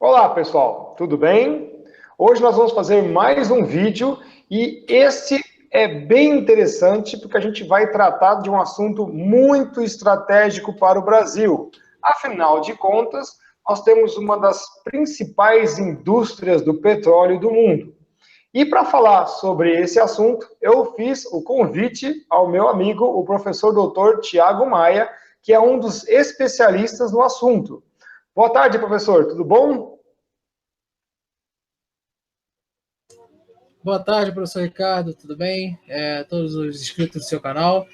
Olá, pessoal, tudo bem? Hoje nós vamos fazer mais um vídeo e esse é bem interessante porque a gente vai tratar de um assunto muito estratégico para o Brasil. Afinal de contas, nós temos uma das principais indústrias do petróleo do mundo. E para falar sobre esse assunto, eu fiz o convite ao meu amigo, o professor Dr. Tiago Maia, que é um dos especialistas no assunto. Boa tarde, professor, tudo bom? Boa tarde, professor Ricardo, tudo bem? Todos os inscritos do seu canal.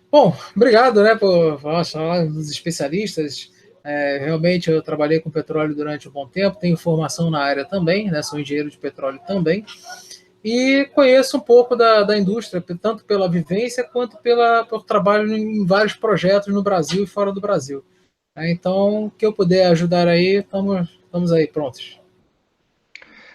Bom, obrigado, né, por falar dos especialistas. Realmente eu trabalhei com petróleo durante um bom tempo, tenho formação na área também, né, sou engenheiro de petróleo também, e conheço um pouco da indústria, tanto pela vivência quanto por trabalho em vários projetos no Brasil e fora do Brasil. Então, o que eu puder ajudar aí, estamos aí prontos.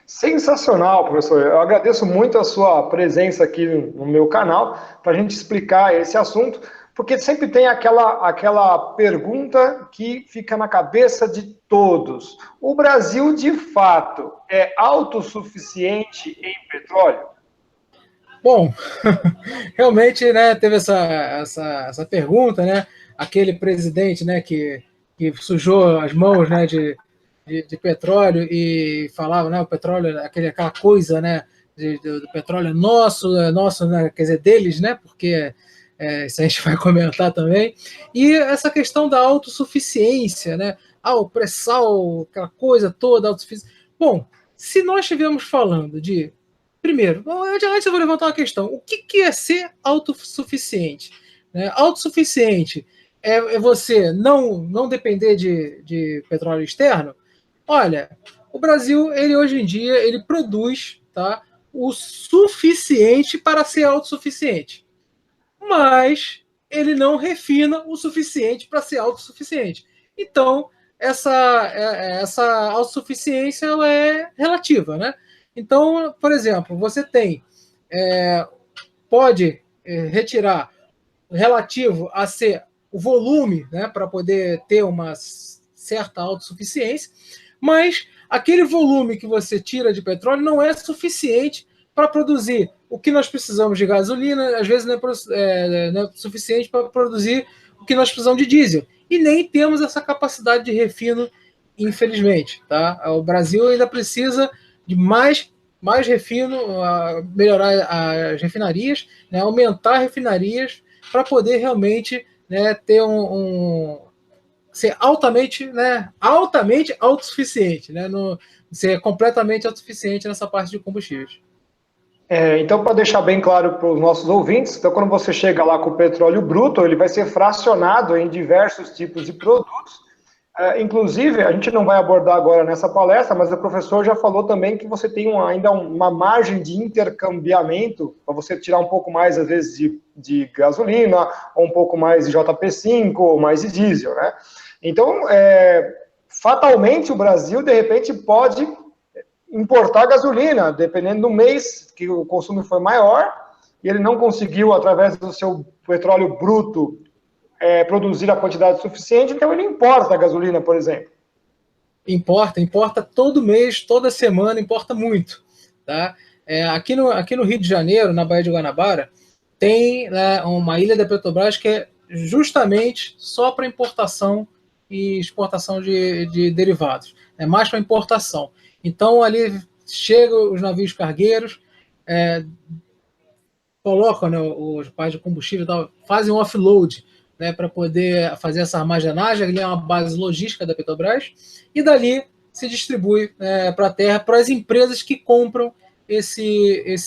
Sensacional, professor. Eu agradeço muito a sua presença aqui no meu canal para a gente explicar esse assunto, porque sempre tem aquela pergunta que fica na cabeça de todos. O Brasil, de fato, é autossuficiente em petróleo? Bom, realmente, né, teve essa pergunta, né? Aquele presidente, né, que sujou as mãos, né, de petróleo e falava, né, o petróleo, aquela coisa, né, do petróleo é nosso, né, quer dizer, deles, né, porque isso a gente vai comentar também. E essa questão da autossuficiência, né, o pré-sal, aquela coisa toda, autossuficiência. Bom, se nós estivermos falando de primeiro, antes eu vou levantar uma questão. O que é ser autossuficiente? Autossuficiente é você não depender de petróleo externo? Olha, o Brasil, ele hoje em dia, ele produz, tá, o suficiente para ser autossuficiente. Mas ele não refina o suficiente para ser autossuficiente. Então, essa autossuficiência ela é relativa, né? Então, por exemplo, você pode retirar relativo a ser o volume, né, para poder ter uma certa autossuficiência, mas aquele volume que você tira de petróleo não é suficiente para produzir o que nós precisamos de gasolina, às vezes não é suficiente para produzir o que nós precisamos de diesel. E nem temos essa capacidade de refino, infelizmente. Tá? O Brasil ainda precisa de mais refino, melhorar as refinarias, né, aumentar refinarias para poder realmente, né, ter ser altamente autossuficiente, né, ser completamente autossuficiente nessa parte de combustíveis. Então, para deixar bem claro para os nossos ouvintes, então quando você chega lá com o petróleo bruto, ele vai ser fracionado em diversos tipos de produtos. Inclusive, a gente não vai abordar agora nessa palestra, mas o professor já falou também que você tem ainda uma margem de intercambiamento para você tirar um pouco mais, às vezes, de gasolina, ou um pouco mais de JP5, ou mais de diesel, né? Então, fatalmente, o Brasil, de repente, pode importar gasolina, dependendo do mês que o consumo foi maior, e ele não conseguiu, através do seu petróleo bruto, produzir a quantidade suficiente, então ele importa a gasolina, por exemplo. Importa todo mês, toda semana, importa muito. Tá? Aqui no Rio de Janeiro, na Baía de Guanabara, tem, né, uma ilha da Petrobras que é justamente só para importação e exportação de derivados. É mais para importação. Então, ali chegam os navios cargueiros, colocam, né, os pais de combustível, fazem um offload, né, para poder fazer essa armazenagem. Ali é uma base logística da Petrobras, e dali se distribui para a terra, para as empresas que compram esse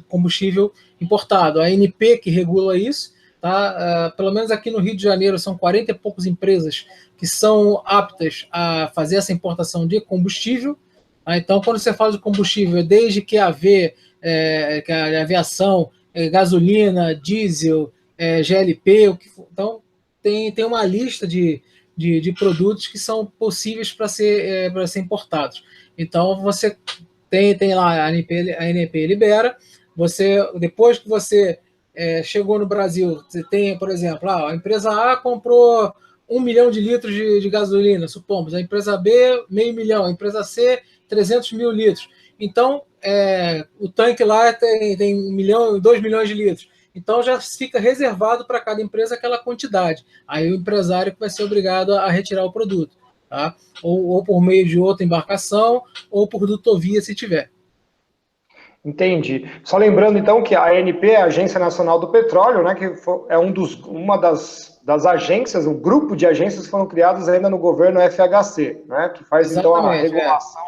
combustível importado. A ANP que regula isso, tá? Pelo menos aqui no Rio de Janeiro são 40 e poucas empresas que são aptas a fazer essa importação de combustível. Tá? Então, quando você fala de combustível, desde que que a aviação, gasolina, diesel, GLP, então tem uma lista de produtos que são possíveis para ser importados. Então você tem lá a ANP libera, depois que você chegou no Brasil, você tem, por exemplo, a empresa A comprou 1 milhão de litros de gasolina, supomos. A empresa B, meio milhão. A empresa C, 300 mil litros. Então, o tanque lá tem 1 milhão, 2 milhões de litros. Então, já fica reservado para cada empresa aquela quantidade. Aí o empresário vai ser obrigado a retirar o produto. Tá? Ou por meio de outra embarcação, ou por dutovia, se tiver. Entendi. Só lembrando, então, que a ANP é a Agência Nacional do Petróleo, né, que é uma das agências, um grupo de agências que foram criadas ainda no governo FHC, né, que faz, então, a regulação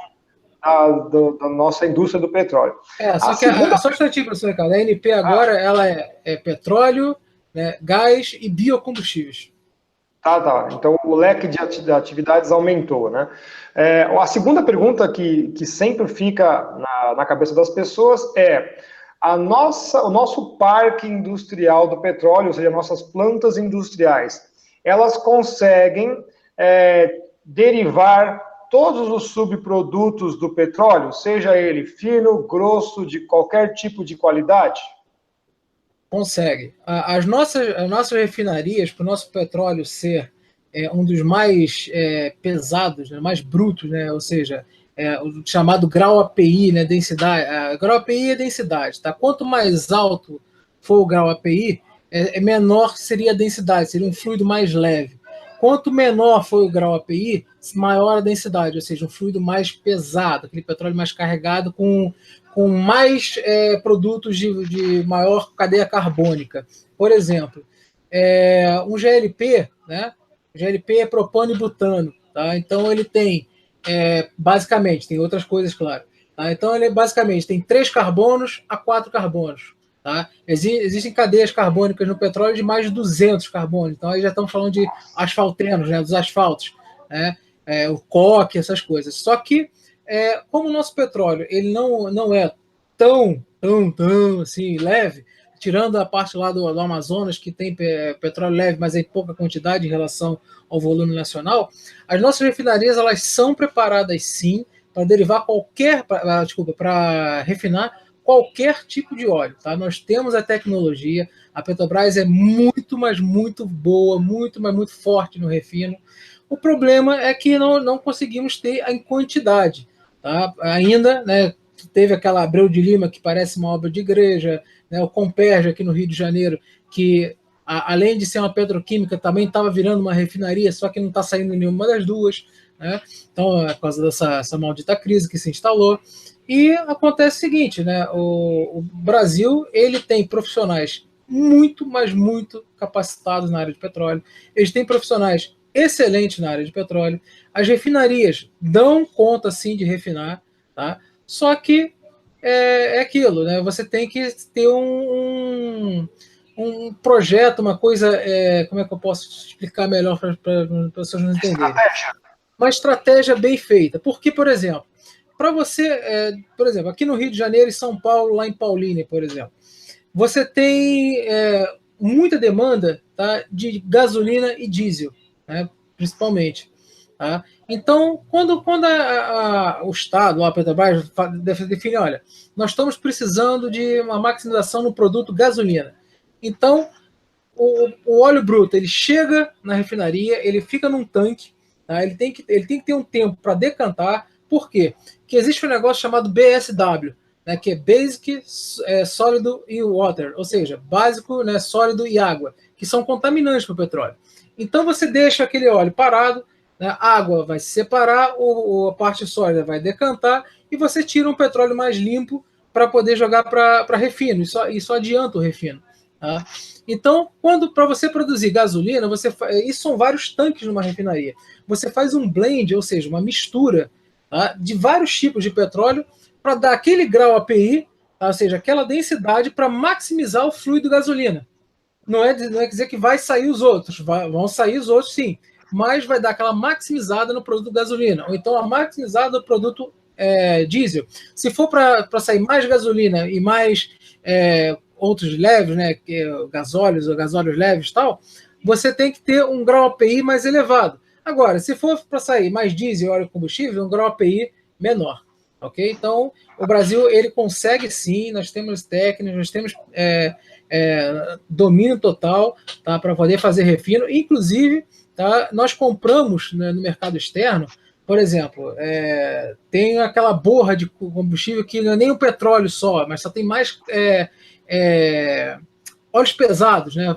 da nossa indústria do petróleo. Só um instantinho, professor Ricardo. A ANP agora ela é petróleo, né, gás e biocombustíveis. Tá. Então, o leque de atividades aumentou, né? A segunda pergunta que sempre fica na cabeça das pessoas é o nosso parque industrial do petróleo, ou seja, nossas plantas industriais, elas conseguem derivar todos os subprodutos do petróleo, seja ele fino, grosso, de qualquer tipo de qualidade? Consegue. As nossas refinarias, para o nosso petróleo ser um dos mais pesados, né, mais brutos, né, ou seja, o chamado grau API, né, densidade. Grau API é densidade. Tá? Quanto mais alto for o grau API, menor seria a densidade, seria um fluido mais leve. Quanto menor for o grau API, maior a densidade, ou seja, um fluido mais pesado, aquele petróleo mais carregado com mais produtos de maior cadeia carbônica. Por exemplo, um GLP, né? GLP é propano e butano. Tá? Então, ele tem, basicamente, tem outras coisas, claro. Tá? Então, ele basicamente tem 3 carbonos a 4 carbonos. Tá? Existem cadeias carbônicas no petróleo de mais de 200 carbonos. Então, aí já estamos falando de asfaltenos, né? Dos asfaltos. Né? O coque, essas coisas. Só que, como o nosso petróleo ele não é tão assim, leve, tirando a parte lá do Amazonas, que tem petróleo leve, mas em pouca quantidade em relação ao volume nacional, as nossas refinarias elas são preparadas sim para derivar para refinar qualquer tipo de óleo. Tá? Nós temos a tecnologia, a Petrobras é muito, mas muito boa, muito, mas muito forte no refino. O problema é que não conseguimos ter em quantidade. Tá? Ainda, né, teve aquela Abreu de Lima, que parece uma obra de igreja, né, o Comperja, aqui no Rio de Janeiro, que, além de ser uma petroquímica, também estava virando uma refinaria, só que não está saindo nenhuma das duas. Né? Então, é por causa dessa maldita crise que se instalou. E acontece o seguinte, né, o Brasil ele tem profissionais muito, mas muito capacitados na área de petróleo. Eles têm profissionais excelentes na área de petróleo. As refinarias dão conta, sim, de refinar, tá? Só que é aquilo, né? Você tem que ter um projeto, uma coisa, como é que eu posso explicar melhor para as pessoas não entenderem? Uma estratégia bem feita. Porque, por exemplo, para você, por exemplo, aqui no Rio de Janeiro e São Paulo, lá em Paulínia, por exemplo, você tem muita demanda, tá, de gasolina e diesel, né, principalmente. Tá? Então, quando o Estado, a Petrobras, define, olha, nós estamos precisando de uma maximização no produto gasolina. Então, o óleo bruto, ele chega na refinaria, ele fica num tanque, tá? Ele tem que ter um tempo para decantar. Por quê? Porque existe um negócio chamado BSW, né, que é Basic, Sólido e Water, ou seja, básico, né, sólido e água, que são contaminantes para o petróleo. Então, você deixa aquele óleo parado, né, a água vai se separar, a parte sólida vai decantar e você tira um petróleo mais limpo para poder jogar para refino. Isso adianta o refino. Tá? Então, para você produzir gasolina, isso são vários tanques numa refinaria. Você faz um blend, ou seja, uma mistura, tá, de vários tipos de petróleo para dar aquele grau API, tá, ou seja, aquela densidade para maximizar o fluido gasolina. Não é dizer que vai sair os outros, vão sair os outros sim, mas vai dar aquela maximizada no produto gasolina, ou então a maximizada no produto diesel. Se for para sair mais gasolina e mais outros leves, né, gasóleos ou gasóleos leves e tal, você tem que ter um grau API mais elevado. Agora, se for para sair mais diesel e óleo combustível, um grau API menor. Ok? Então, o Brasil ele consegue sim, nós temos técnicos, nós temos domínio total, tá, para poder fazer refino. Inclusive, tá? Nós compramos, né, no mercado externo, por exemplo, tem aquela borra de combustível que não é nem o petróleo só, mas só tem mais óleos pesados, né,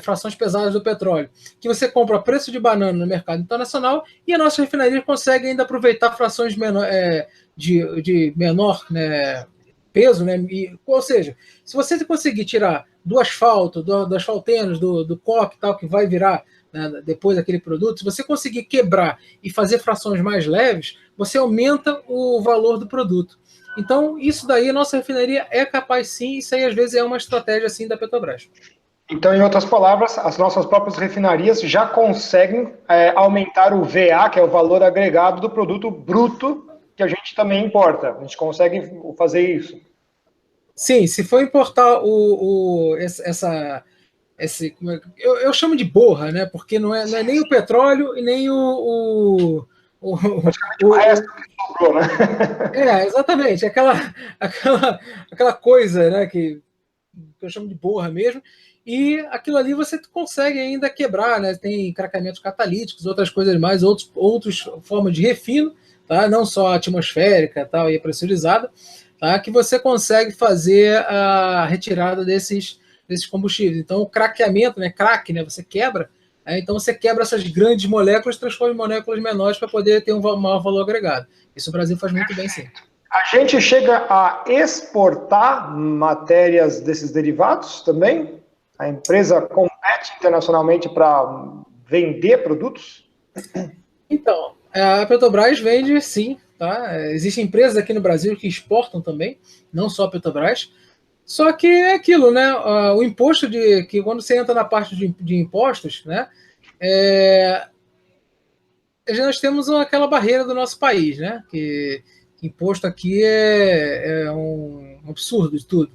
frações pesadas do petróleo, que você compra a preço de banana no mercado internacional e a nossa refinaria consegue ainda aproveitar frações de menor, né, peso, né? Ou seja, se você conseguir tirar do asfalto, do asfaltenos, do coque tal, que vai virar, né, depois daquele produto, se você conseguir quebrar e fazer frações mais leves, você aumenta o valor do produto. Então, isso daí a nossa refinaria é capaz sim, isso aí às vezes é uma estratégia assim da Petrobras. Então, em outras palavras, as nossas próprias refinarias já conseguem aumentar o VA, que é o valor agregado do produto bruto, que a gente também importa. A gente consegue fazer isso. Sim, se for importar eu chamo de borra, né? Porque não é nem o petróleo e nem O resto que sobrou, né? exatamente, aquela coisa, né, que eu chamo de borra mesmo, e aquilo ali você consegue ainda quebrar, né? Tem craqueamentos catalíticos, outras coisas mais, outras formas de refino, tá? Não só atmosférica tal, e pressurizada, tá? Que você consegue fazer a retirada desses combustíveis. Então, o craqueamento, né? Craque, né? Você quebra, então você quebra essas grandes moléculas, transforma em moléculas menores para poder ter um maior valor agregado. Isso o Brasil faz muito bem, sim. A gente chega a exportar matérias desses derivados também? A empresa compete internacionalmente para vender produtos? Então, a Petrobras vende sim, tá? Existem empresas aqui no Brasil que exportam também, não só a Petrobras. Só que é aquilo, né? O imposto que quando você entra na parte de impostos, né? Nós temos aquela barreira do nosso país, né? Que imposto aqui é um absurdo de tudo.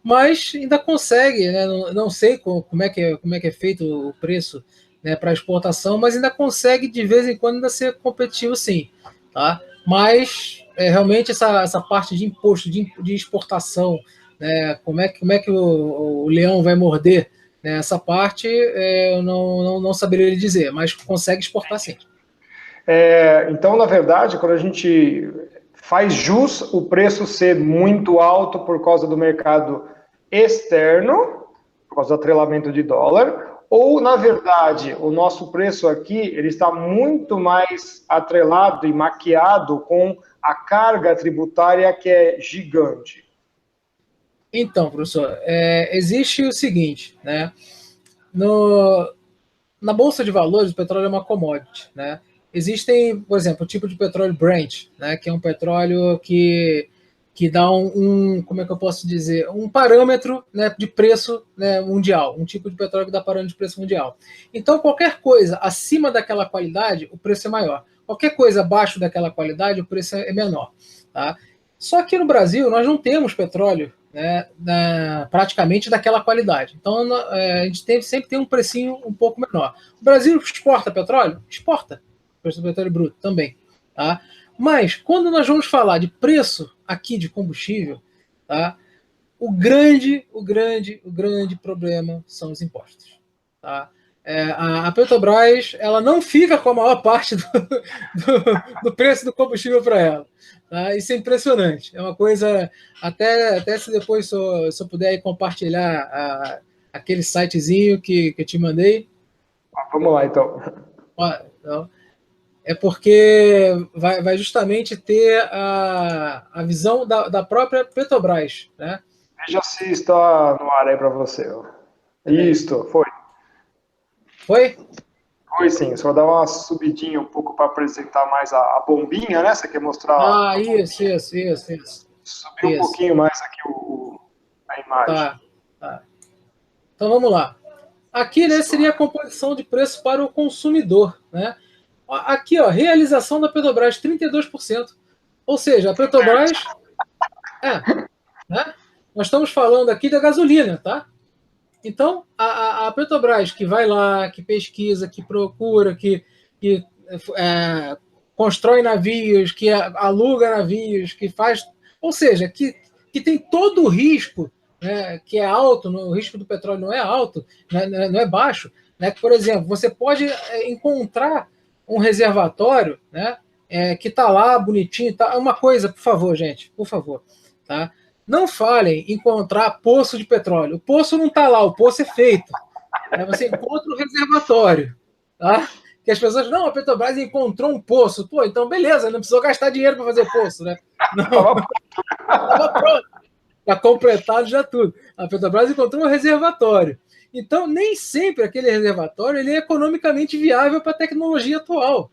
Mas ainda consegue, né? Não sei como é que é feito o preço, né, para exportação, mas ainda consegue de vez em quando ainda ser competitivo, sim, tá? Mas realmente essa parte de imposto de exportação, né? Como é que o leão vai morder, né, essa parte eu não saberia lhe dizer, mas consegue exportar, sim. Então, na verdade, quando a gente faz jus o preço ser muito alto por causa do mercado externo, por causa do atrelamento de dólar, ou, na verdade, o nosso preço aqui ele está muito mais atrelado e maquiado com a carga tributária que é gigante. Então, professor, existe o seguinte, né? Na Bolsa de Valores, o petróleo é uma commodity, né? Existem, por exemplo, o tipo de petróleo Brent, né? Que é um petróleo que dá como é que eu posso dizer, um parâmetro, né, de preço, né, mundial, um tipo de petróleo que dá parâmetro de preço mundial. Então, qualquer coisa acima daquela qualidade, o preço é maior. Qualquer coisa abaixo daquela qualidade, o preço é menor. Tá? Só que no Brasil, nós não temos petróleo, né, praticamente daquela qualidade. Então, a gente sempre tem um precinho um pouco menor. O Brasil exporta petróleo? Exporta. Preço do petróleo bruto também. Tá? Mas, quando nós vamos falar de preço aqui de combustível, tá? O grande problema são os impostos. Tá? A Petrobras ela não fica com a maior parte do preço do combustível para ela. Tá? Isso é impressionante. É uma coisa, até se depois se eu puder compartilhar aquele sitezinho que eu te mandei. Vamos lá, então. Então, é porque vai justamente ter a visão da própria Petrobras, né? Veja se está no ar aí para você. Isto, foi. Foi? Foi sim, só dar uma subidinha um pouco para apresentar mais a bombinha, né? Você quer mostrar? Isso. Subir um pouquinho mais aqui a imagem. Tá. Então vamos lá. Aqui, né, seria a composição de preço para o consumidor, né? Aqui, ó, realização da Petrobras, 32%. Ou seja, a Petrobras né? Nós estamos falando aqui da gasolina, tá? Então, a Petrobras que vai lá, que pesquisa, que procura, que constrói navios, que aluga navios, que faz. Ou seja, que tem todo o risco, né, que é alto, o risco do petróleo não é alto, não é baixo. né? Por exemplo, você pode encontrar um reservatório, né, que está lá bonitinho. Tá? Uma coisa, por favor, gente, por favor. Tá? Não falem em encontrar poço de petróleo. O poço não está lá, o poço é feito. Né? Você encontra o reservatório. Tá? Que as pessoas, não, a Petrobras encontrou um poço. Pô, então beleza, não precisou gastar dinheiro para fazer o poço. Né? Não, estava pronto. Está completado já tudo. A Petrobras encontrou um reservatório. Então, nem sempre aquele reservatório ele é economicamente viável para a tecnologia atual.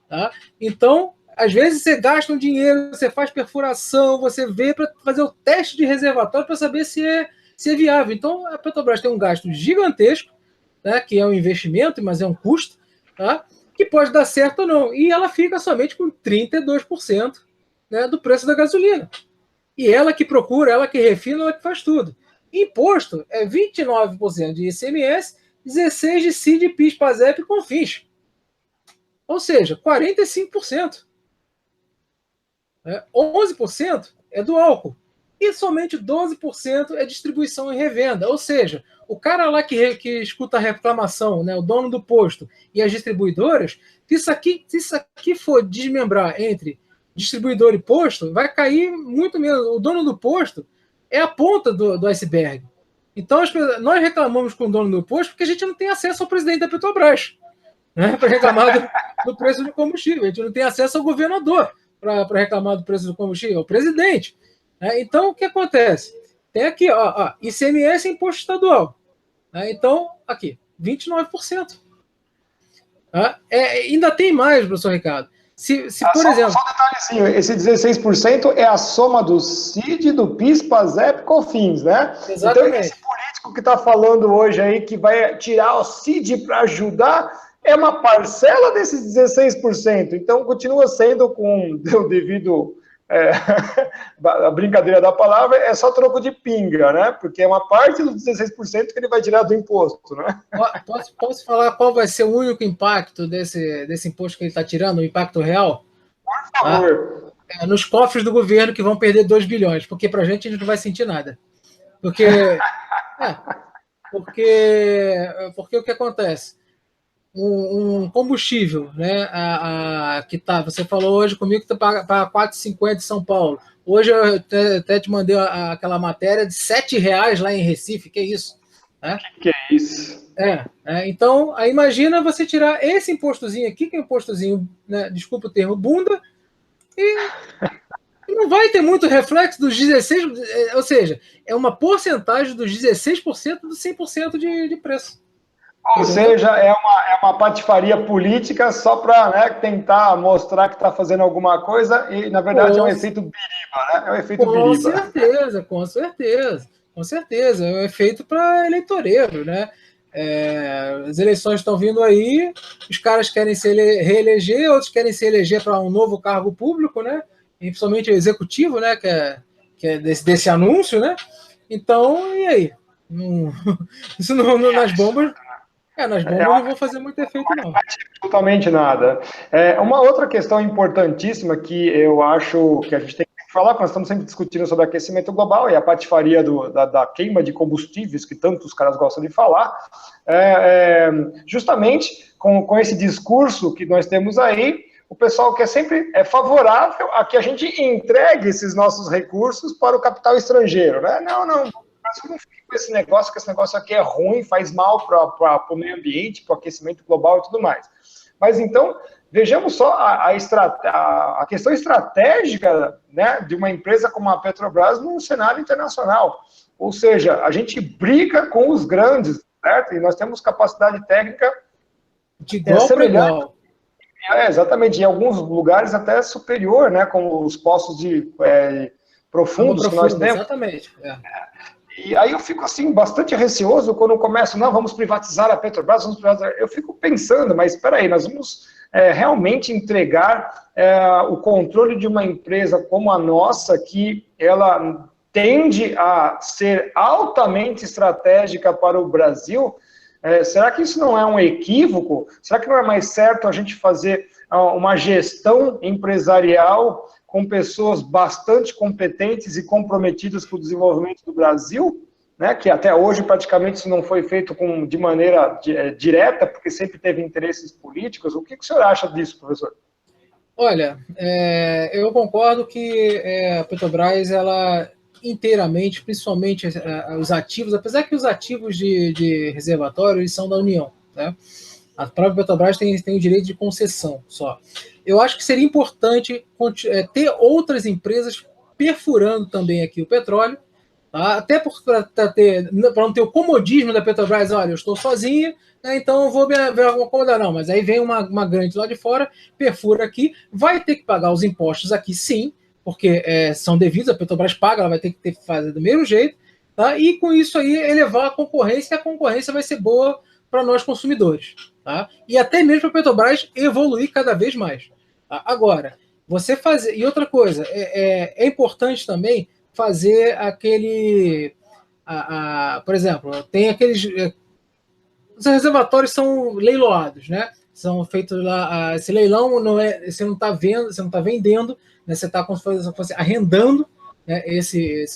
Tá? Então, às vezes você gasta um dinheiro, você faz perfuração, você vê para fazer o teste de reservatório para saber se é viável. Então, a Petrobras tem um gasto gigantesco, né, que é um investimento, mas é um custo, tá, que pode dar certo ou não. E ela fica somente com 32%, né, do preço da gasolina. E ela que procura, ela que refina, ela que faz tudo. Imposto é 29% de ICMS, 16% de CID, PIS, PASEP e CONFINS. Ou seja, 45%. 11% é do álcool. E somente 12% é distribuição e revenda. Ou seja, o cara lá que escuta a reclamação, né, o dono do posto e as distribuidoras, se isso aqui for desmembrar entre distribuidor e posto, vai cair muito menos. O dono do posto é a ponta do iceberg. Então, nós reclamamos com o dono do posto porque a gente não tem acesso ao presidente da Petrobras, né, para reclamar do preço do combustível. A gente não tem acesso ao governador para reclamar do preço do combustível, ao presidente. Né? Então, o que acontece? Tem aqui, ICMS é imposto estadual. Né? Então, aqui, 29%. Tá? Ainda tem mais, professor Ricardo. Se por exemplo... Só um detalhezinho, esse 16% é a soma do CID, do PIS, PASEP e COFINS, né? Exatamente. Então, esse político que está falando hoje aí, que vai tirar o CID para ajudar, é uma parcela desses 16%. Então, continua sendo, com o devido... a brincadeira da palavra, é só troco de pinga, né? Porque é uma parte dos 16% que ele vai tirar do imposto, né? Posso falar qual vai ser o único impacto desse imposto que ele está tirando, o impacto real? Por favor. Nos cofres do governo, que vão perder 2 bilhões, porque para a gente não vai sentir nada. Porque o que acontece? Um combustível, né, que você falou hoje comigo que está para 4,50 em São Paulo. Hoje eu até te mandei aquela matéria de R$7 lá em Recife, que é isso? Né? Que é isso? Então, aí imagina você tirar esse impostozinho aqui, que é um impostozinho, né, desculpa o termo, bunda, e não vai ter muito reflexo dos 16%, ou seja, é uma porcentagem dos 16% dos 100% de preço. Ou seja, é uma patifaria política só para, né, tentar mostrar que está fazendo alguma coisa e, na verdade, é um efeito biriba, né? É um efeito biriba. Com certeza. É um efeito para eleitoreiro, né? As eleições estão vindo aí, os caras querem se reeleger, outros querem se eleger para um novo cargo público, né? E principalmente o executivo, né? Que é desse anúncio, né? Então, e aí? Isso nas bombas... nas bombas não vão fazer muito efeito, não. Absolutamente nada. Uma outra questão importantíssima que eu acho que a gente tem que falar, porque nós estamos sempre discutindo sobre aquecimento global e a patifaria da queima de combustíveis, que tanto os caras gostam de falar, justamente com esse discurso que nós temos aí, o pessoal que sempre é favorável a que a gente entregue esses nossos recursos para o capital estrangeiro, né? Não, mas não fica com esse negócio, que esse negócio aqui é ruim, faz mal para o meio ambiente, para o aquecimento global e tudo mais. Mas então, vejamos só a questão estratégica, né, de uma empresa como a Petrobras no cenário internacional. Ou seja, a gente briga com os grandes, certo? E nós temos capacidade técnica de igual para igual. Exatamente, em alguns lugares até superior, né, como os poços profundos que nós temos. Exatamente. E aí eu fico, assim, bastante receoso quando começo, não, vamos privatizar a Petrobras, eu fico pensando, mas espera aí, nós vamos realmente entregar o controle de uma empresa como a nossa, que ela tende a ser altamente estratégica para o Brasil? Será que isso não é um equívoco? Será que não é mais certo a gente fazer uma gestão empresarial com pessoas bastante competentes e comprometidas com o desenvolvimento do Brasil? né, que até hoje praticamente isso não foi feito de maneira direta, porque sempre teve interesses políticos. O que o senhor acha disso, professor? Olha, eu concordo que a Petrobras, ela inteiramente, principalmente os ativos, apesar que os ativos de reservatório eles são da União, né? A própria Petrobras tem o direito de concessão só. Eu acho que seria importante ter outras empresas perfurando também aqui o petróleo, tá? Até para não ter o comodismo da Petrobras, olha, eu estou sozinha, né, então eu vou me acomodar. Não, mas aí vem uma grande lá de fora, perfura aqui, vai ter que pagar os impostos aqui, sim, porque são devidos, a Petrobras paga, ela vai ter que fazer do mesmo jeito, tá? E com isso aí elevar a concorrência, e a concorrência vai ser boa para nós consumidores. Tá? E até mesmo a Petrobras evoluir cada vez mais. Tá? Agora, você fazer. E outra coisa, é importante também fazer aquele. Por exemplo, tem aqueles. Os reservatórios são leiloados, né? São feitos lá. Esse leilão não é. Você não está vendo, você não está vendendo, né? Você está como se fosse arrendando, né? Esses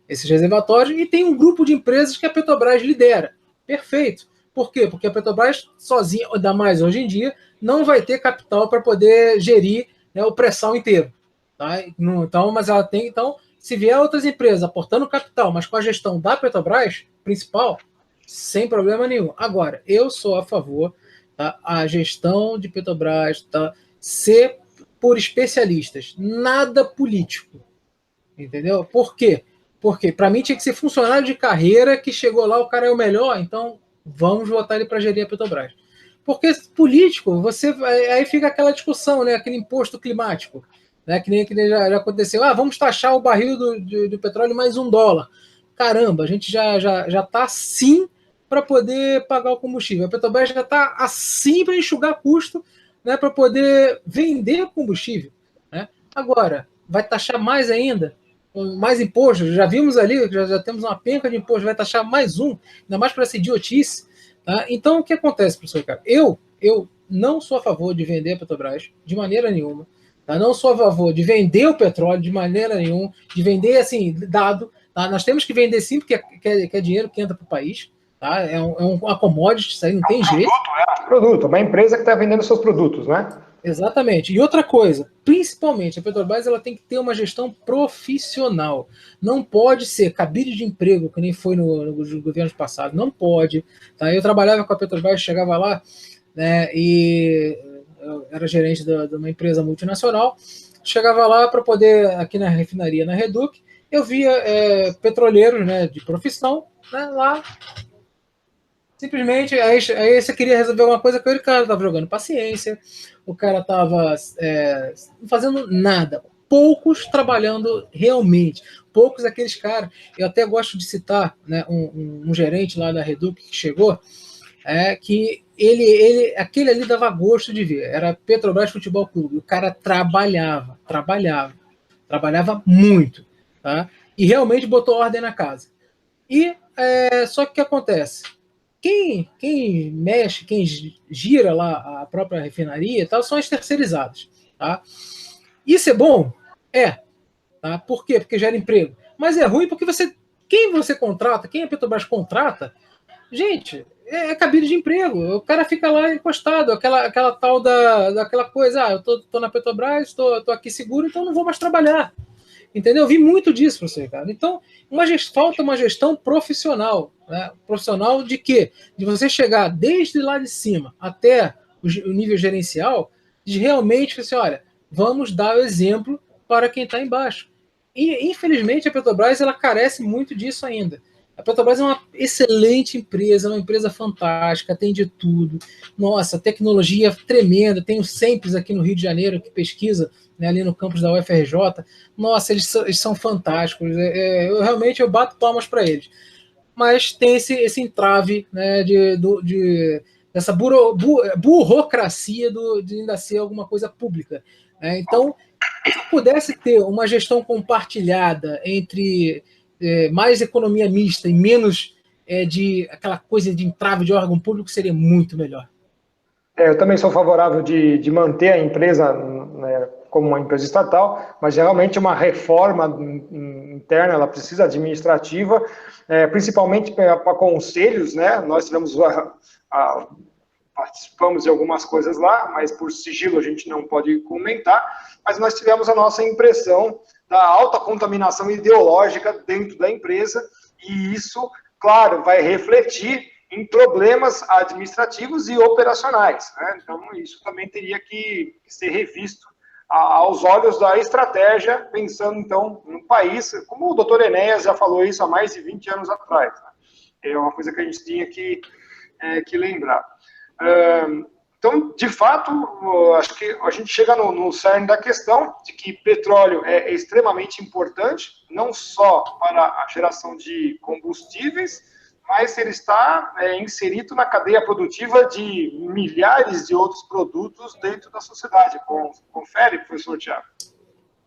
reservatórios, e tem um grupo de empresas que a Petrobras lidera. Perfeito. Por quê? Porque a Petrobras sozinha, ainda mais hoje em dia, não vai ter capital para poder gerir, né, o pré-sal inteiro. Tá? Então, mas ela tem. Então, se vier outras empresas aportando capital, mas com a gestão da Petrobras principal, sem problema nenhum. Agora, eu sou a favor, tá, a gestão de Petrobras, tá, ser por especialistas, nada político. Entendeu? Por quê? Porque para mim tinha que ser funcionário de carreira que chegou lá, o cara é o melhor, então vamos botar ele para gerir a Petrobras. Porque político, aí fica aquela discussão, né? Aquele imposto climático, né? Que nem já aconteceu. Vamos taxar o barril do petróleo mais $1. Caramba, a gente já está assim para poder pagar o combustível. A Petrobras já está assim para enxugar custo, né? Para poder vender o combustível. Né? Agora, vai taxar mais ainda? Mais imposto, já vimos ali, já temos uma penca de imposto, vai taxar mais ainda mais para essa idiotice. Tá? Então, o que acontece, professor Ricardo? Eu não sou a favor de vender a Petrobras, de maneira nenhuma. Tá? Não sou a favor de vender o petróleo, de maneira nenhuma, de vender assim, dado. Tá? Nós temos que vender sim, porque é dinheiro que entra para o país. Tá? Uma commodity, isso aí não tem jeito. Produto, uma empresa que está vendendo seus produtos, né? Exatamente. E outra coisa, principalmente, a Petrobras ela tem que ter uma gestão profissional. Não pode ser cabide de emprego, que nem foi no governo passado. Não pode. Tá? Eu trabalhava com a Petrobras, chegava lá, né, e eu era gerente de uma empresa multinacional. Chegava lá para poder, aqui na refinaria, na Reduc, eu via petroleiros, né, de profissão, né, lá. Simplesmente, aí você queria resolver alguma coisa com ele, o cara estava jogando paciência, o cara estava não fazendo nada. Poucos trabalhando realmente. Poucos aqueles caras. Eu até gosto de citar, né, um gerente lá da Reduc que chegou, que aquele ali dava gosto de ver. Era Petrobras Futebol Clube. O cara trabalhava muito. Tá? E realmente botou ordem na casa. E só que o que acontece? Quem mexe, quem gira lá a própria refinaria e tal, são as terceirizadas. Tá? Isso é bom? Tá? Por quê? Porque gera emprego. Mas é ruim porque quem você contrata, quem a Petrobras contrata, gente, é cabide de emprego. O cara fica lá encostado, aquela tal daquela coisa, eu tô na Petrobras, tô aqui seguro, então não vou mais trabalhar. Entendeu? Eu vi muito disso, professor Ricardo. Então, falta uma gestão profissional. Né? Profissional de quê? De você chegar desde lá de cima até o nível gerencial, de realmente assim, olha, vamos dar o exemplo para quem está embaixo. E, infelizmente, a Petrobras ela carece muito disso ainda. A Petrobras é uma excelente empresa, uma empresa fantástica, tem de tudo. Nossa, tecnologia tremenda. Tem o Sempre aqui no Rio de Janeiro, que pesquisa, né, ali no campus da UFRJ. Nossa, eles são fantásticos. Eu bato palmas para eles. Mas tem esse entrave, né, dessa burocracia de ainda ser alguma coisa pública. Né? Então, se pudesse ter uma gestão compartilhada entre mais economia mista e menos de aquela coisa de entrave de órgão público, seria muito melhor. Eu também sou favorável de manter a empresa né, como uma empresa estatal, mas realmente uma reforma interna, ela precisa administrativa, principalmente para conselhos, né? Nós tivemos participamos de algumas coisas lá, mas por sigilo a gente não pode comentar, mas nós tivemos a nossa impressão da alta contaminação ideológica dentro da empresa, e isso, claro, vai refletir em problemas administrativos e operacionais, né? Então, isso também teria que ser revisto aos olhos da estratégia, pensando, então, no país, como o doutor Enéas já falou isso há mais de 20 anos atrás, né? É uma coisa que a gente tinha que lembrar. Então, de fato, acho que a gente chega no cerne da questão de que petróleo é extremamente importante, não só para a geração de combustíveis, mas ele está inserido na cadeia produtiva de milhares de outros produtos dentro da sociedade. Confere, professor Tiago.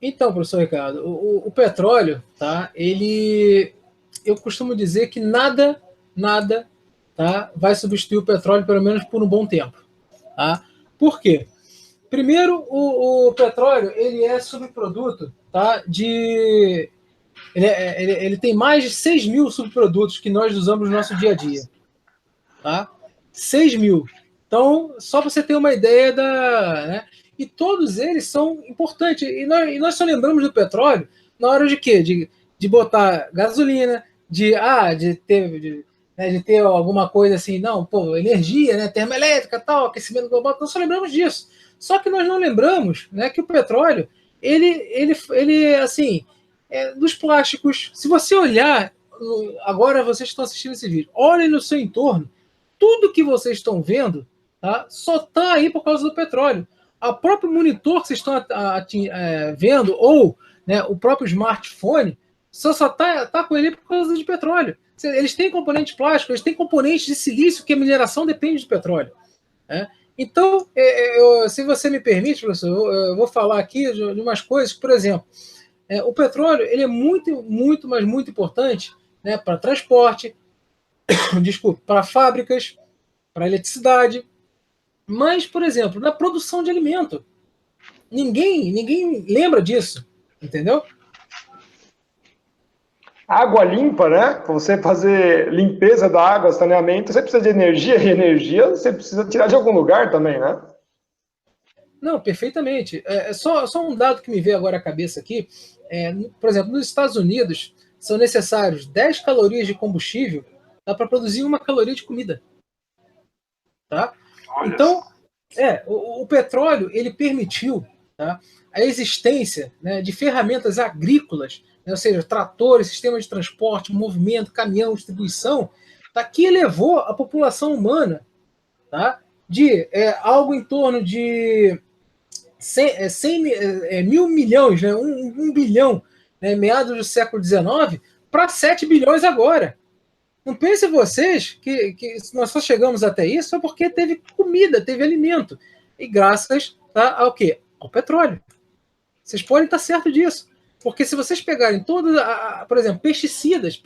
Então, professor Ricardo, o petróleo, tá? Eu costumo dizer que nada, tá, vai substituir o petróleo, pelo menos por um bom tempo. Tá? Por quê? Primeiro, o petróleo ele é subproduto, tá, ele tem mais de 6 mil subprodutos que nós usamos no nosso dia a dia. Tá? 6 mil. Então, só para você ter uma ideia né? E todos eles são importantes. E nós só lembramos do petróleo na hora de quê? De botar gasolina, de ter alguma coisa assim, não, pô, energia, né, termoelétrica, tal, aquecimento global, nós só lembramos disso. Só que nós não lembramos, né, que o petróleo, ele assim, dos plásticos, se você olhar, agora vocês estão assistindo esse vídeo, olhem no seu entorno, tudo que vocês estão vendo, tá, só está aí por causa do petróleo. O próprio monitor que vocês estão vendo, ou, né, o próprio smartphone, só está com ele por causa de petróleo. Eles têm componentes plásticos, eles têm componentes de silício, que a mineração depende do petróleo. Né? Então, se você me permite, professor, eu vou falar aqui de umas coisas. Por exemplo, o petróleo ele é muito, muito, mas muito importante, né, para transporte, desculpe, para fábricas, para eletricidade, mas, por exemplo, na produção de alimento. Ninguém lembra disso, entendeu? Água limpa, né? Para você fazer limpeza da água, saneamento, você precisa de energia, e energia você precisa tirar de algum lugar também, né? Não, perfeitamente. Só um dado que me veio agora à cabeça aqui. Por exemplo, nos Estados Unidos, são necessários 10 calorias de combustível para produzir 1 caloria de comida. Tá? Então, o petróleo ele permitiu, tá, a existência, né, de ferramentas agrícolas, né, ou seja, tratores, sistemas de transporte, movimento, caminhão, distribuição, tá, que elevou a população humana, tá, de algo em torno de 1.000 milhões, né, 1 bilhão, né, meados do século XIX, para 7 bilhões agora. Não pensem vocês que nós só chegamos até isso foi porque teve comida, teve alimento. E graças, tá, ao quê? Ao petróleo. Vocês podem estar certo disso. Porque se vocês pegarem todos, por exemplo, pesticidas,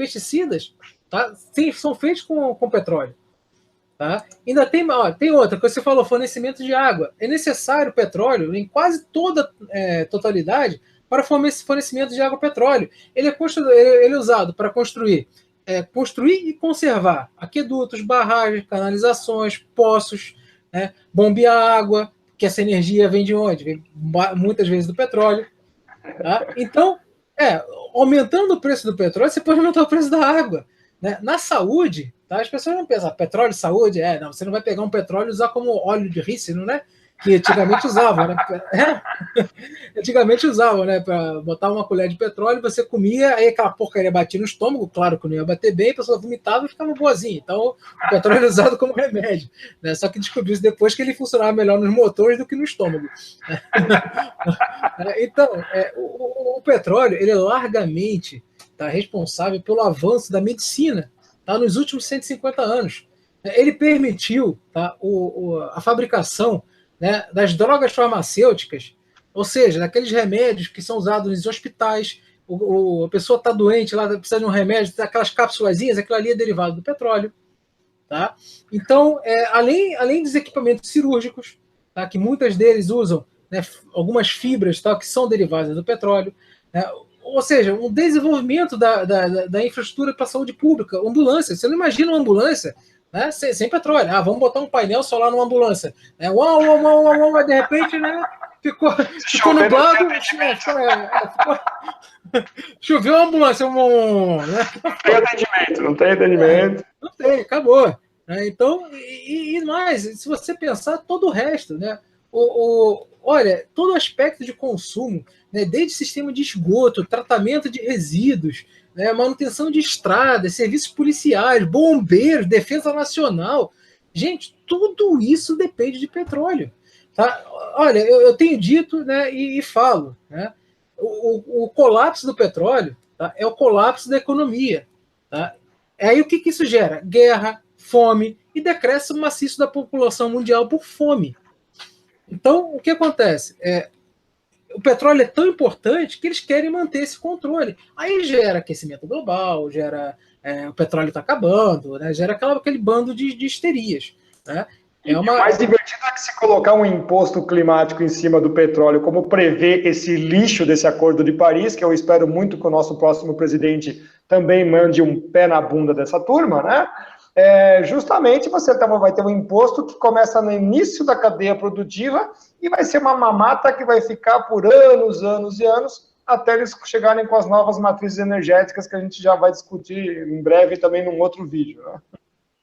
tá, são feitos com petróleo. Tá? Ainda tem outra, que você falou, fornecimento de água. É necessário petróleo em quase toda totalidade para fornecimento de água e petróleo. Ele é usado para construir e conservar aquedutos, barragens, canalizações, poços, né, bombear água, que essa energia vem de onde? Vem muitas vezes do petróleo. Tá? Então, aumentando o preço do petróleo, você pode aumentar o preço da água. Né? Na saúde, tá? As pessoas não pensam, petróleo e saúde, não, você não vai pegar um petróleo e usar como óleo de rícino, né? Que antigamente usavam, né? Antigamente usavam, né? Para botar uma colher de petróleo, você comia, aí aquela porcaria batia no estômago, claro que não ia bater bem, a pessoa vomitava e ficava boazinha. Então, o petróleo era usado como remédio. Né? Só que descobriu-se depois que ele funcionava melhor nos motores do que no estômago. Então, o petróleo, ele é largamente responsável pelo avanço da medicina, tá? Nos últimos 150 anos. Ele permitiu, tá, a fabricação, né, das drogas farmacêuticas, ou seja, daqueles remédios que são usados nos hospitais, a pessoa está doente, lá precisa de um remédio, aquelas cápsulazinhas, aquilo ali é derivado do petróleo. Tá? Então, além dos equipamentos cirúrgicos, tá, que muitos deles usam né, algumas fibras, tá, que são derivadas do petróleo, né, ou seja, um desenvolvimento da infraestrutura para a saúde pública, ambulância. Você não imagina uma ambulância, né, sem petróleo. Ah, vamos botar um painel solar numa ambulância. Né, uau, uau, uau, uau, uau, de repente, né, ficou nublado, choveu a ambulância. Né? Não tem atendimento. Não tem, acabou. Né? Então, e mais, se você pensar todo o resto, né? Olha, todo o aspecto de consumo, né? Desde sistema de esgoto, tratamento de resíduos, né? Manutenção de estradas, serviços policiais, bombeiros, defesa nacional. Gente, tudo isso depende de petróleo. Tá? Olha, eu tenho dito, né, e falo, né? O colapso do petróleo, tá, é o colapso da economia. Tá? Aí o que isso gera? Guerra, fome e decréscimo maciço da população mundial por fome. Então, o que acontece? O petróleo é tão importante que eles querem manter esse controle. Aí gera aquecimento global, o petróleo está acabando, né? Gera aquele bando de histerias. Né? O mais divertido é que se colocar um imposto climático em cima do petróleo, como prevê esse lixo desse Acordo de Paris, que eu espero muito que o nosso próximo presidente também mande um pé na bunda dessa turma, né? Justamente você vai ter um imposto que começa no início da cadeia produtiva e vai ser uma mamata que vai ficar por anos, anos e anos, até eles chegarem com as novas matrizes energéticas que a gente já vai discutir em breve também num outro vídeo, né?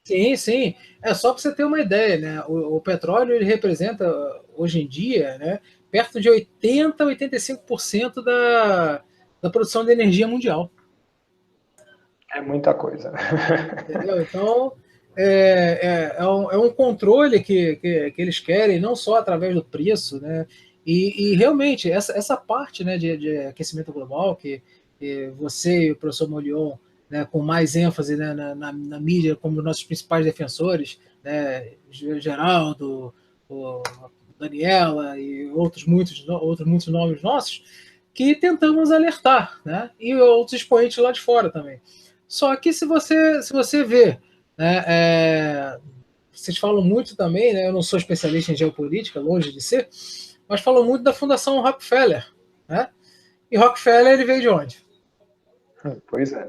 Sim, sim. É só para você ter uma ideia, né? O petróleo ele representa, hoje em dia, né, perto de 80% a 85% da produção de energia mundial. É muita coisa. Entendeu? Então, é um controle que eles querem, não só através do preço, né? E realmente, essa parte, né, de aquecimento global, que você e o professor Molion, né, com mais ênfase, né, na mídia como nossos principais defensores, né, Geraldo, o Daniela e outros muitos nomes nossos, que tentamos alertar, né, e outros expoentes lá de fora também. Só que se você vê, né, vocês falam muito também, né, eu não sou especialista em geopolítica, longe de ser, mas falam muito da Fundação Rockefeller, né? E Rockefeller ele veio de onde? Pois é.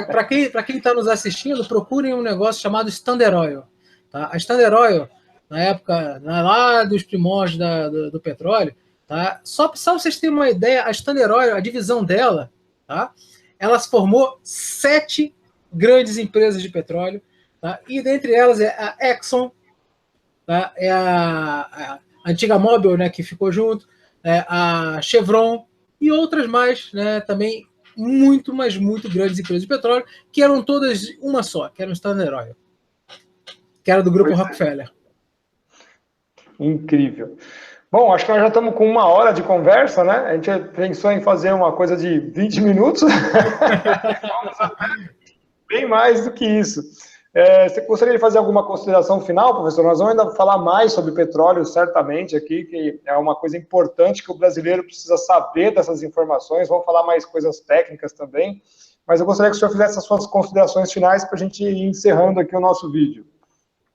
Para quem está nos assistindo, procurem um negócio chamado Standard Oil. Tá? A Standard Oil, na época, lá dos primórdios do petróleo, tá? Só vocês terem uma ideia, a Standard Oil, a divisão dela, tá? Ela se formou 7 grandes empresas de petróleo, tá? E dentre elas é a Exxon, tá? É a antiga Mobil, né, que ficou junto, a Chevron e outras mais, né, também muito, mas muito grandes empresas de petróleo, que eram todas uma só, que era o Standard Oil, que era do grupo Rockefeller. Incrível. Bom, acho que nós já estamos com 1 hora de conversa, né? A gente pensou em fazer uma coisa de 20 minutos. Bem mais do que isso. Você gostaria de fazer alguma consideração final, professor? Nós vamos ainda falar mais sobre petróleo, certamente, aqui, que é uma coisa importante que o brasileiro precisa saber dessas informações. Vamos falar mais coisas técnicas também. Mas eu gostaria que o senhor fizesse as suas considerações finais para a gente ir encerrando aqui o nosso vídeo.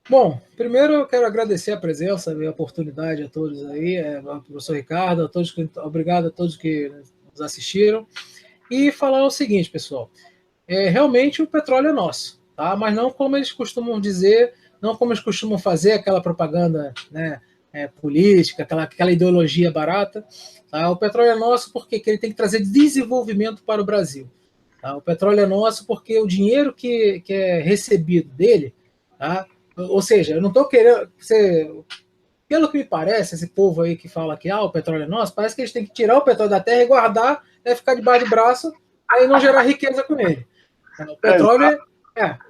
Bom, primeiro eu quero agradecer a presença e a oportunidade a todos aí, ao professor Ricardo, obrigado a todos que nos assistiram. E falar o seguinte, pessoal, realmente o petróleo é nosso. Tá? Mas não como eles costumam dizer, não como eles costumam fazer aquela propaganda, né, política, aquela ideologia barata. Tá? O petróleo é nosso porque ele tem que trazer desenvolvimento para o Brasil. Tá? O petróleo é nosso porque o dinheiro que é recebido dele, tá? Ou seja, eu não estou querendo... Pelo que me parece, esse povo aí que fala que o petróleo é nosso, parece que eles têm que tirar o petróleo da terra e guardar, ficar debaixo do braço, aí não gerar riqueza com ele.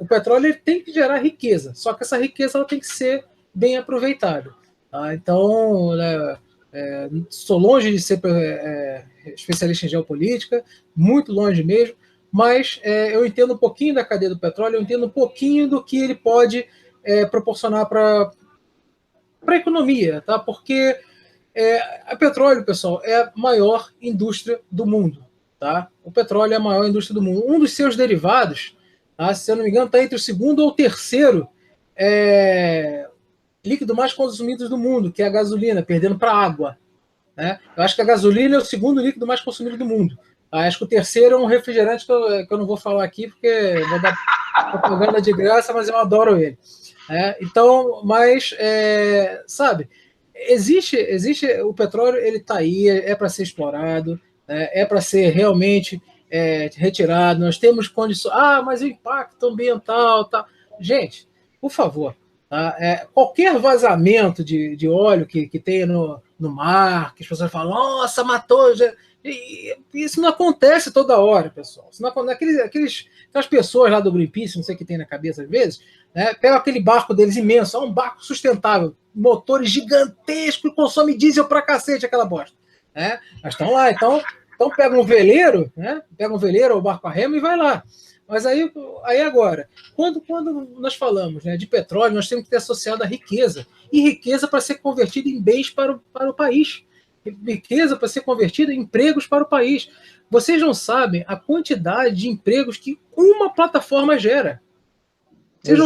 O petróleo tem que gerar riqueza, só que essa riqueza ela tem que ser bem aproveitada. Tá? Então, sou longe de ser especialista em geopolítica, muito longe mesmo, mas eu entendo um pouquinho da cadeia do petróleo, eu entendo um pouquinho do que ele pode proporcionar para a economia, tá? Porque a petróleo, pessoal, é a maior indústria do mundo. Tá? O petróleo é a maior indústria do mundo. Um dos seus derivados, tá? Se eu não me engano, está entre o segundo ou o terceiro líquido mais consumido do mundo, que é a gasolina, perdendo para a água. Né? Eu acho que a gasolina é o segundo líquido mais consumido do mundo. Acho que o terceiro é um refrigerante que eu não vou falar aqui, porque vou dar propaganda de graça, mas eu adoro ele. Então, mas, sabe, existe o petróleo, ele está aí, é para ser explorado, é para ser realmente retirado. Nós temos condições. Ah, mas o impacto ambiental, tá. Gente, por favor, tá? Qualquer vazamento de óleo que tenha no mar, que as pessoas falam, nossa, matou. Isso não acontece toda hora, pessoal. Isso não, aquelas pessoas lá do Greenpeace, não sei o que tem na cabeça às vezes, pega aquele barco deles imenso, um barco sustentável, motores gigantescos, consome diesel pra cacete aquela bosta. Mas estão lá, então pega um veleiro, pega um veleiro ou barco a remo e vai lá. Mas aí agora, quando nós falamos de petróleo, nós temos que ter associado a riqueza. E riqueza para ser convertida em bens para o país. Riqueza para ser convertida em empregos para o país. Vocês não sabem a quantidade de empregos que uma plataforma gera. Vocês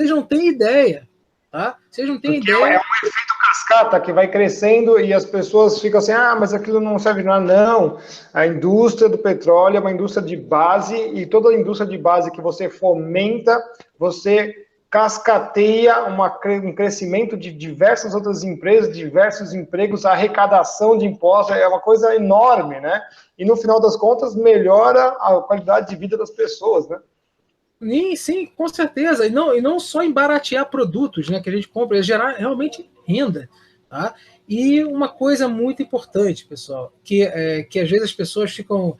não têm ideia. Tá? Vocês não têm ideia. É um efeito cascata que vai crescendo e as pessoas ficam assim, mas aquilo não serve de nada. Não, a indústria do petróleo é uma indústria de base e toda a indústria de base que você fomenta, você cascateia um crescimento de diversas outras empresas, diversos empregos, a arrecadação de impostos, é uma coisa enorme, né? E no final das contas melhora a qualidade de vida das pessoas, né? Sim, com certeza. E não só em baratear produtos, né, que a gente compra, é gerar realmente renda. Tá? E uma coisa muito importante, pessoal, que às vezes as pessoas ficam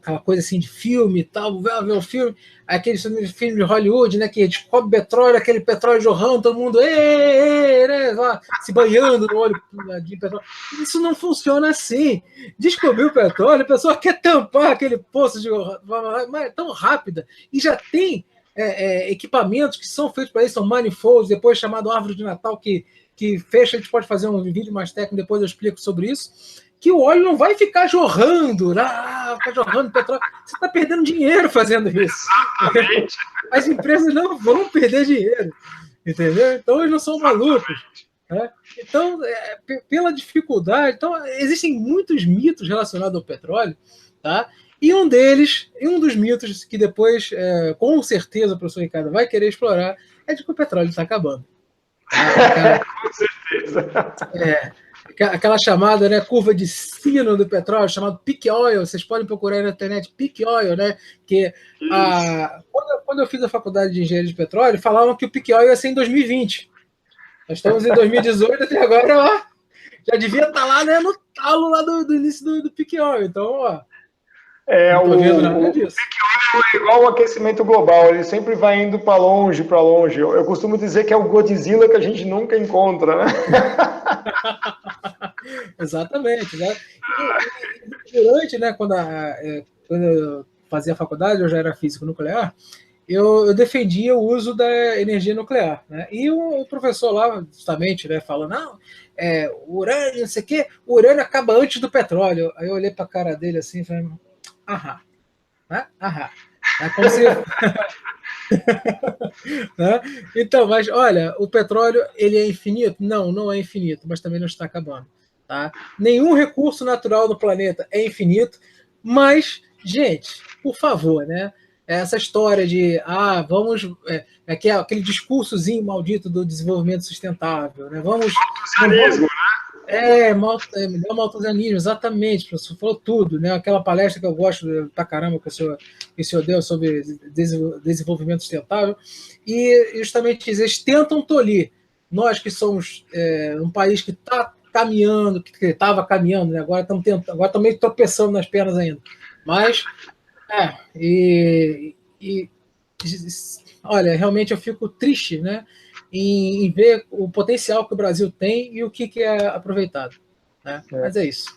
aquela coisa assim de filme e tal, ver o filme, aquele filme de Hollywood, né, que descobre petróleo, aquele petróleo jorrando, todo mundo né, se banhando no olho de petróleo. Isso não funciona assim. Descobriu o petróleo, a pessoa quer tampar aquele poço de mas é tão rápida. E já tem equipamentos que são feitos para isso, são manifolds, depois chamado árvore de Natal, que fecha, a gente pode fazer um vídeo mais técnico, depois eu explico sobre isso, que o óleo não vai ficar jorrando, ficar jorrando petróleo. Você está perdendo dinheiro fazendo isso. Exatamente. As empresas não vão perder dinheiro, entendeu? Então, eles não são malucos. Né? Então, pela dificuldade, então, existem muitos mitos relacionados ao petróleo, tá? E um dos mitos que depois, com certeza, o professor Ricardo vai querer explorar, é de que o petróleo está acabando. Com certeza. Aquela chamada, né, curva de sino do petróleo, chamado peak oil, vocês podem procurar aí na internet, peak oil, né, que quando eu fiz a faculdade de engenharia de petróleo, falavam que o peak oil ia ser em 2020. Nós estamos em 2018, até agora, ó, já devia estar lá, né, no talo lá do início do peak oil, então, ó, não tô vendo nada disso. O peak oil é igual o aquecimento global, ele sempre vai indo para longe, para longe. Eu costumo dizer que é o Godzilla que a gente nunca encontra, né? Exatamente, né? E durante, né, quando eu fazia faculdade, eu já era físico nuclear, eu defendia o uso da energia nuclear, né? E o professor lá, justamente, né, falando, não, o urânio, não sei o quê, o urânio acaba antes do petróleo. Aí eu olhei para a cara dele assim e falei, né? É como se... né? Então, mas olha, o petróleo, ele é infinito? Não é infinito, mas também não está acabando. Tá? Nenhum recurso natural do planeta é infinito, mas, gente, por favor, né? Essa história de vamos. Aquele discursozinho maldito do desenvolvimento sustentável, né? Malthusianismo, né? Malthusianismo, exatamente, professor, falou tudo, né? Aquela palestra que eu gosto pra caramba que o senhor deu sobre desenvolvimento sustentável, e justamente eles tentam tolir. Nós que somos um país que está caminhando, que estava caminhando, né? Agora estamos meio tropeçando nas pernas ainda. Mas, olha, realmente eu fico triste, né? Em ver o potencial que o Brasil tem e o que é aproveitado. Né? Mas é isso.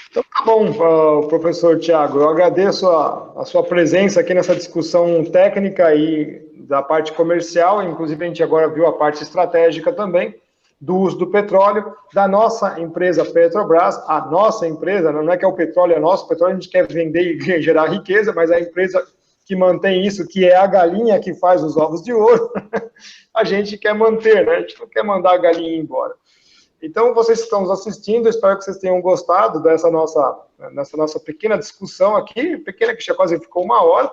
Então tá bom, professor Tiago, eu agradeço a sua presença aqui nessa discussão técnica aí da parte comercial, inclusive a gente agora viu a parte estratégica também, do uso do petróleo, da nossa empresa Petrobras, a nossa empresa, não é que é o petróleo, é nosso, o petróleo a gente quer vender e gerar riqueza, mas a empresa que mantém isso, que é a galinha que faz os ovos de ouro, a gente quer manter, né? A gente não quer mandar a galinha embora. Então, vocês que estão nos assistindo, espero que vocês tenham gostado dessa nossa pequena discussão aqui, pequena que já quase ficou 1 hora,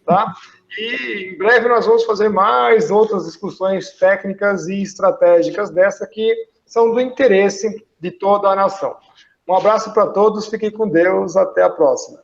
tá? E em breve nós vamos fazer mais outras discussões técnicas e estratégicas dessa que são do interesse de toda a nação. Um abraço para todos, fiquem com Deus, até a próxima.